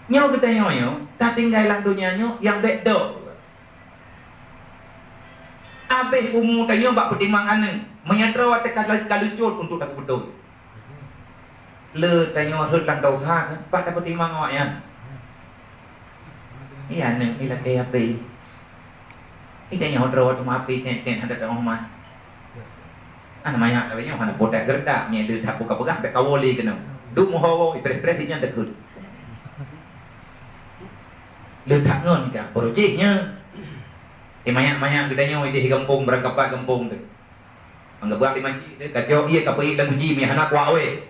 Nyo kita nyo, tak tinggal lang dunia nyo yang bedok. Abis umur tanya bak pertimbangan ni, menyadara watak kalucut untuk tak betul. Le tanya hut lang kau sah kan, pak tak pertimbang awak ya. Iya ni ila kaya api. Ini tanya hut rawat maafi ten ada tak rumah. Ana maya tapi nyo hana botak gerdak nya le tak buka-buka bek kawoli kena. Du moho ipres-pres nya dekut. Le tak ngon ka projeknya. Maya-maya gedanya di kampung berangkat kampung tu. Anggap buat di masjid dia kacau iya kapai dan uji mi anak wa we.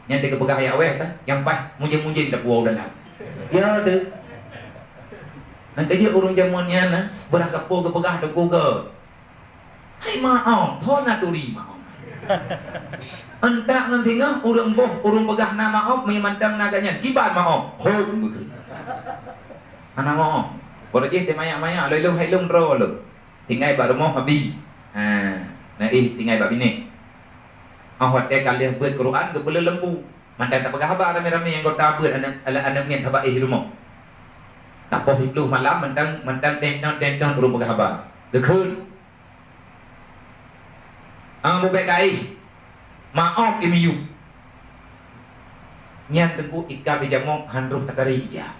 Nya te kepegah ya we kan. Yang pas munjing-munjing dak buau dalam. Ya tu. Nanti dia urung zamannya nah berangkat po kepegah dak Google. Hai maaf, thon naturi maaf. Entak nanti ngah urung boh urung pegah nama maaf menyamantang naganya kibat maaf. Hom. Anak maaf. Kalau je maya-maya lelung helung ro lu. Tinggal ba rumah habi. Nah tinggal ba bini. Awat dia kalian buat Quran ke boleh lembu. Mantan tak pegah habar rame-rame yang kau tak buat anak ngin habai rumah. Tak poh hiblu malam mantan tenton urung pegah habar. Dekun. Mu baik kai. Maaf imiyu. Nyan tengku ikam bijamong handruh takari ija.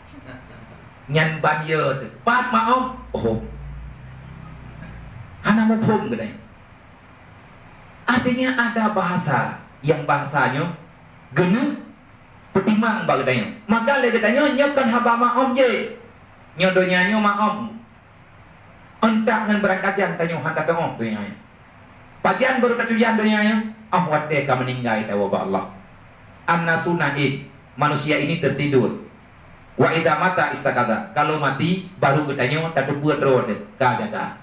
Nyan banyo pat maaf oh anak mau pun gede artinya ada bahasa yang bahasanya genu pertimbang bagedanya maka le gedanya nyokan haba maaf je nyodonya nyo maaf entak ngan berangkat jang tanyo hantar tengok dunia pajian baru ketujuan dunia ahwat deka meninggal tahu Allah anna sunaid manusia ini tertidur. Wa idza mata istakada. Kalau mati baru gedanya tak buat road ka.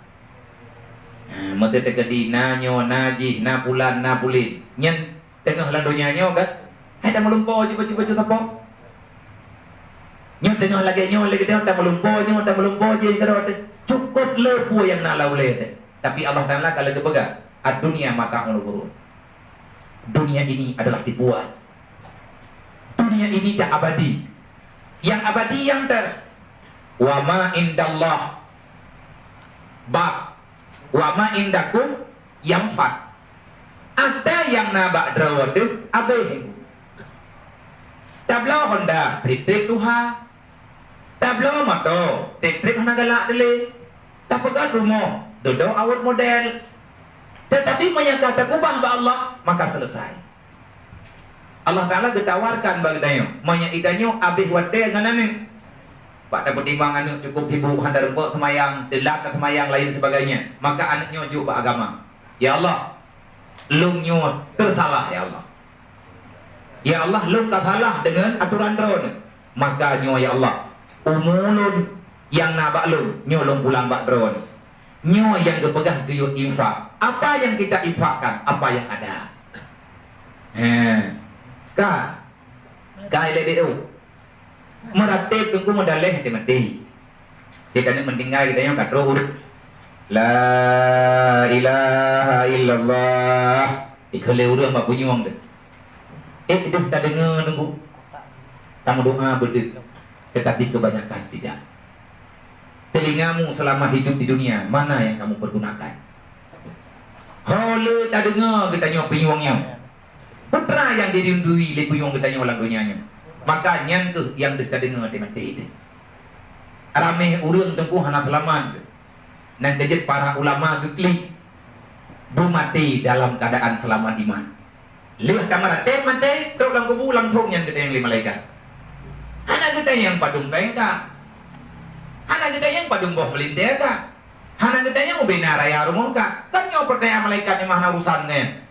Mate tegedi na nyo naji na bulan na pulin. Nyen tengah la donya nyo kan. Hai dah melumpo je baju sapa. Nyo tengah lagi nyo lagi dah melumpo je kerot. Cukup lepu yang nak laule. Tapi Allah Taala kalau kepega ad-dunya mata'ul ghurur. Dunia ini adalah tipuan. Dunia ini tak abadi. Yang abadi yang wa ma indallah bak wa ma indakum yang fat ada yang nabak drawat abe tablo Honda trik tuha tablo moto trik hana galak dele tapagat rumah dodo awat model tetapi menyangka kubah ba Allah maka selesai. Allah Ta'ala ketawarkan bagdanya manya ikannya abis wate nganane pak tak pertimbangan cukup tibu handar empuk semayang delak ke semayang lain sebagainya maka anaknya juga agama ya Allah lungnya tersalah ya Allah ya Allah lung salah dengan aturan drone maka nyo ya Allah umulun yang nabak lung nyo lung pulang bak drone nyo yang kepegah guyuk infak apa yang kita infakkan apa yang ada Ka LDU meratib tunggu modaleh hati mati kita ni mentinggal kita yang katro la ilaha illallah ikhale urang mak bunyi wong deh dia tak dengar tunggu tamu doa bedek tetapi kebanyakan tidak telingamu selama hidup di dunia mana yang kamu pergunakan hole tak dengar kita nyok pinyuangnya putra yang dirindui le kuyung gedanya ulang dunianya makanya tu yang dekat dengar dia mati itu ramai urang tengku hana selamat nan dejet para ulama geklik bu mati dalam keadaan selamat iman lihat kamar mati terus lang kubu langsung yang gedanya yang malaikat hana gedanya yang padung bengka hana gedanya yang padung boh melintir ka hana gedanya yang ubina raya rumong ka kan nyo percaya malaikat yang maha usannya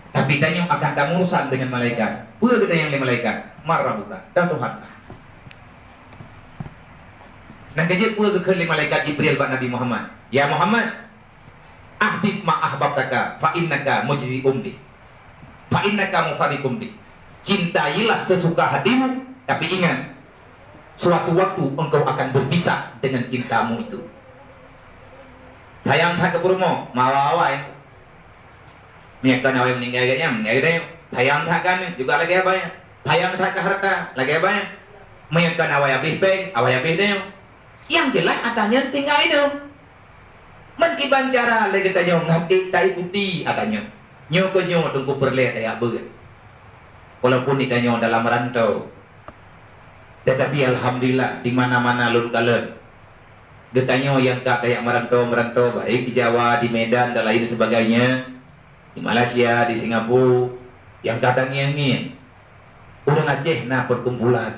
tapi tanya akan ada urusan dengan malaikat. Punya kita yang malaikat marah buka dan Tuhan. Nah kejadian punya ke malaikat Jibril buat Nabi Muhammad. Ya Muhammad, ahbib ma ahbabtaka fa innaka mujzi'um bi. Fa innaka mufariqum bi. Cintailah sesuka hatimu, tapi ingat suatu waktu engkau akan berpisah dengan cintamu itu. Sayang tak keburmo, mawawa ya. Miakan awal meninggal gaknya, meninggal sayang tak kan juga lagi apa ya? Sayang tak ke harta lagi apa ya? Mayakan awak habis peng, awak habis dia. Yang jelas atanya tinggal itu. Menkiban cara lagi tanya ngatik tak ikuti atanya. Nyo ke nyo tunggu perle tak ber. Walaupun ditanya dalam rantau. Tetapi alhamdulillah di mana-mana lun kalen. Ditanya yang tak kayak merantau baik di Jawa, di Medan dan lain sebagainya. Di Malaysia, di Singapura, yang kadangnya ini orang Aceh na perkumpulan.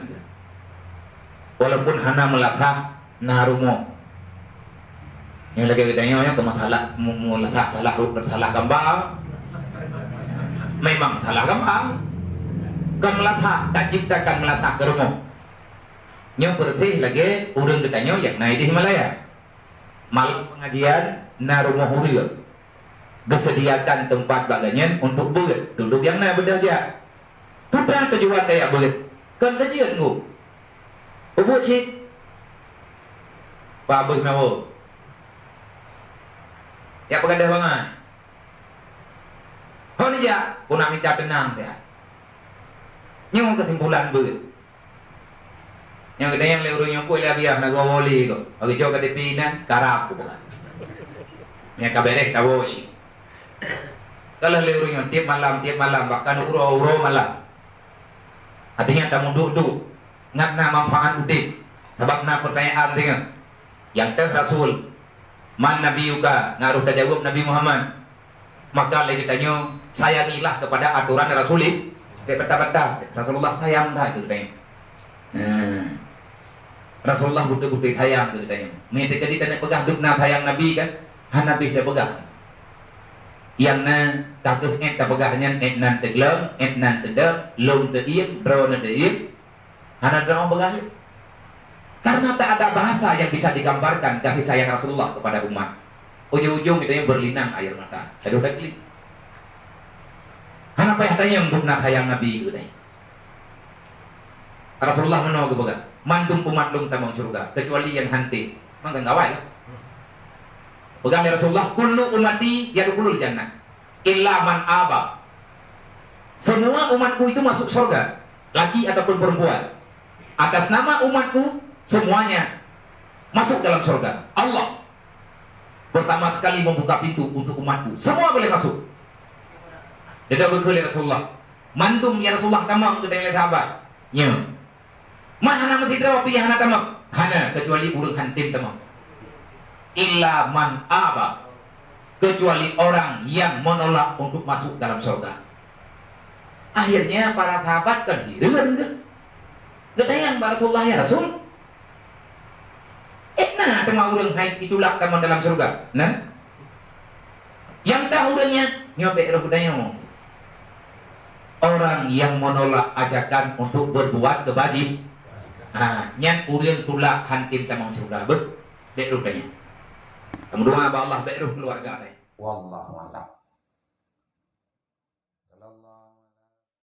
Walaupun hana melatah na rumo. Yang lagi katanya yang kemasalah melatah salah gambar. Memang salah gambar. Kan melatah, tak ciptakan melatah ke rumo. Yang bersih lagi orang katanya yang naik di Himalaya. Malam pengajian na rumo hurir. Disediakan tempat bagian untuk berat duduk yang nak berdaya. Putra tujuan kayak berat kan kajian ku ubuk cik pabuk mawo ya pegadah banget oh ni ya ku nak minta tenang dia nyong kesimpulan berat yang kedai yang leurunya ku ia biar nak gawoli ko bagi jauh ke tepi na karap ku pegat nya kaberek tawo si kalau leurunya tiap malam bahkan uro malam. Artinya tamu duduk ngatna manfaat udik sebabna pertanyaan dengan yang teh Rasul man nabiyuka ngaruh jawab Nabi Muhammad maka lagi tanya sayangilah kepada aturan Rasul beta Rasulullah sayang dah itu tanya Rasulullah butuh-butuh sayang itu tanya mereka jadi tanya pegah dukna sayang Nabi kan Nabi dia pegah yang na kakuh et tapagahnya et nan teglem et nan tedep lom teim bro na teim hana dong begal karena tak ada bahasa yang bisa digambarkan kasih sayang Rasulullah kepada umat ujung-ujung kita yang berlinang air mata aduh dah klik hana payah tanya untuk nak sayang Nabi itu deh Rasulullah menolak begal mandum pemandum tamang surga kecuali yang hanti mangga ngawai lah pegang ya Rasulullah kullu ummati yadkhulul jannah illa man aba. Semua umatku itu masuk surga, laki ataupun perempuan. Atas nama umatku semuanya masuk dalam surga. Allah pertama sekali membuka pintu untuk umatku. Semua boleh masuk. Tidak boleh Rasulullah. Mantum ya Rasulullah tamam kita yang sahabat. Nya. Mana mesti tahu pilih hana tamam. Hana kecuali urang hantim tamam. Illa man aba kecuali orang yang menolak untuk masuk dalam surga. Akhirnya para sahabat kan hirangan ke yang Rasulullah ya Rasul nah tema urang hai itulah kamu dalam surga nah yang tahu urangnya nyobe budaya orang yang menolak ajakan untuk berbuat kebajikan nyan urang tulak hantim tamang surga bet rupanya. Kemudian Allah baik keluarga. Wallahu a'lam.